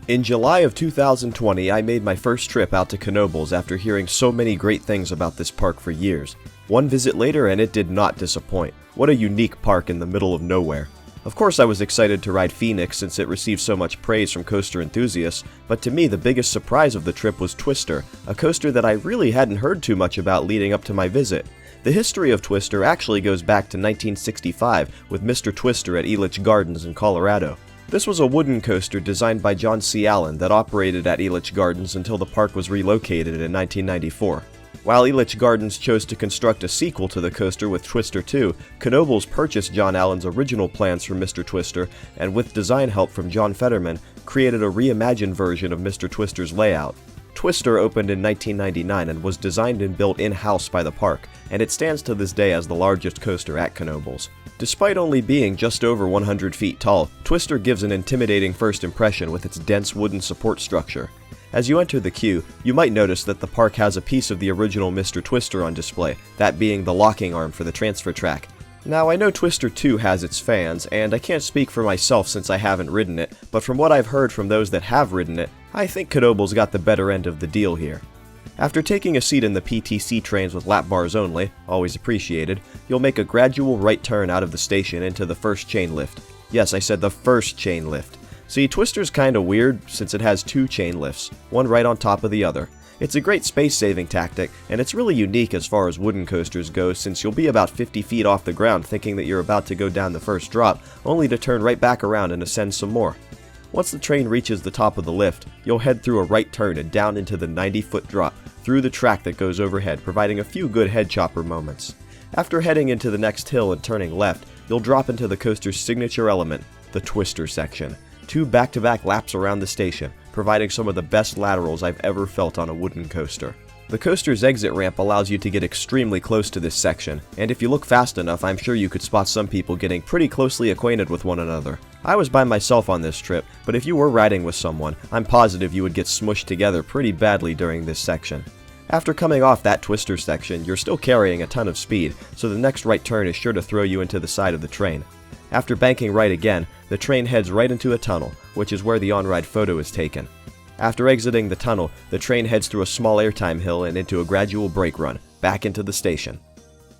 In July of 2020, I made my first trip out to Knoebels after hearing so many great things about this park for years. One visit later and it did not disappoint. What a unique park in the middle of nowhere. Of course I was excited to ride Phoenix since it received so much praise from coaster enthusiasts, but to me the biggest surprise of the trip was Twister, a coaster that I really hadn't heard too much about leading up to my visit. The history of Twister actually goes back to 1965 with Mr. Twister at Elitch Gardens in Colorado. This was a wooden coaster designed by John C. Allen that operated at Elitch Gardens until the park was relocated in 1994. While Elitch Gardens chose to construct a sequel to the coaster with Twister 2, Knoebels purchased John Allen's original plans for Mr. Twister and with design help from John Fetterman, created a reimagined version of Mr. Twister's layout. Twister opened in 1999 and was designed and built in-house by the park, and it stands to this day as the largest coaster at Knoebels. Despite only being just over 100 feet tall, Twister gives an intimidating first impression with its dense wooden support structure. As you enter the queue, you might notice that the park has a piece of the original Mr. Twister on display, that being the locking arm for the transfer track. Now I know Twister 2 has its fans, and I can't speak for myself since I haven't ridden it, but from what I've heard from those that have ridden it, I think Knoebels got the better end of the deal here. After taking a seat in the PTC trains with lap bars only, always appreciated, you'll make a gradual right turn out of the station into the first chain lift. Yes, I said the first chain lift. See, Twister's kinda weird since it has two chain lifts, one right on top of the other. It's a great space-saving tactic, and it's really unique as far as wooden coasters go since you'll be about 50 feet off the ground thinking that you're about to go down the first drop, only to turn right back around and ascend some more. Once the train reaches the top of the lift, you'll head through a right turn and down into the 90-foot drop, through the track that goes overhead, providing a few good head chopper moments. After heading into the next hill and turning left, you'll drop into the coaster's signature element, the Twister section. Two back-to-back laps around the station, providing some of the best laterals I've ever felt on a wooden coaster. The coaster's exit ramp allows you to get extremely close to this section, and if you look fast enough, I'm sure you could spot some people getting pretty closely acquainted with one another. I was by myself on this trip, but if you were riding with someone, I'm positive you would get smushed together pretty badly during this section. After coming off that Twister section, you're still carrying a ton of speed, so the next right turn is sure to throw you into the side of the train. After banking right again, the train heads right into a tunnel, which is where the on-ride photo is taken. After exiting the tunnel, the train heads through a small airtime hill and into a gradual brake run, back into the station.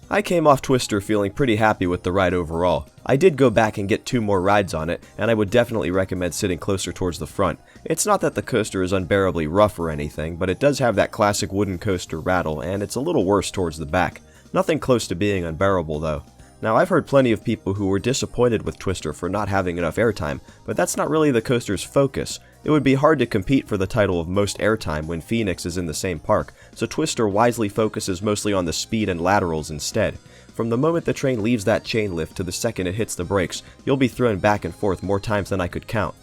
I came off Twister feeling pretty happy with the ride overall. I did go back and get 2 more rides on it, and I would definitely recommend sitting closer towards the front. It's not that the coaster is unbearably rough or anything, but it does have that classic wooden coaster rattle, and it's a little worse towards the back. Nothing close to being unbearable though. Now, I've heard plenty of people who were disappointed with Twister for not having enough airtime, but that's not really the coaster's focus. It would be hard to compete for the title of most airtime when Phoenix is in the same park, so Twister wisely focuses mostly on the speed and laterals instead. From the moment the train leaves that chain lift to the second it hits the brakes, you'll be thrown back and forth more times than I could count.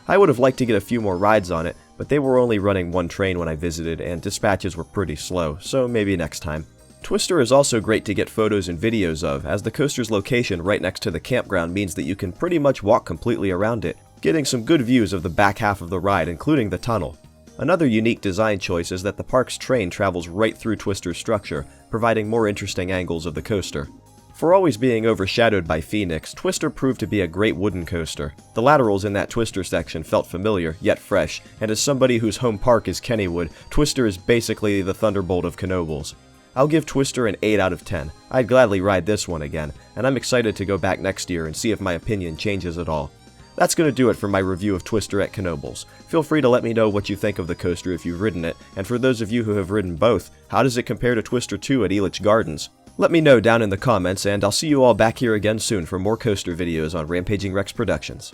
I would have liked to get a few more rides on it, but they were only running one train when I visited and dispatches were pretty slow, so maybe next time. Twister is also great to get photos and videos of, as the coaster's location right next to the campground means that you can pretty much walk completely around it, getting some good views of the back half of the ride, including the tunnel. Another unique design choice is that the park's train travels right through Twister's structure, providing more interesting angles of the coaster. For always being overshadowed by Phoenix, Twister proved to be a great wooden coaster. The laterals in that Twister section felt familiar, yet fresh, and as somebody whose home park is Kennywood, Twister is basically the Thunderbolt of Knoebels. I'll give Twister an 8 out of 10. I'd gladly ride this one again, and I'm excited to go back next year and see if my opinion changes at all. That's going to do it for my review of Twister at Knoebels. Feel free to let me know what you think of the coaster if you've ridden it, and for those of you who have ridden both, how does it compare to Twister 2 at Elitch Gardens? Let me know down in the comments, and I'll see you all back here again soon for more coaster videos on Rampaging Rex Productions.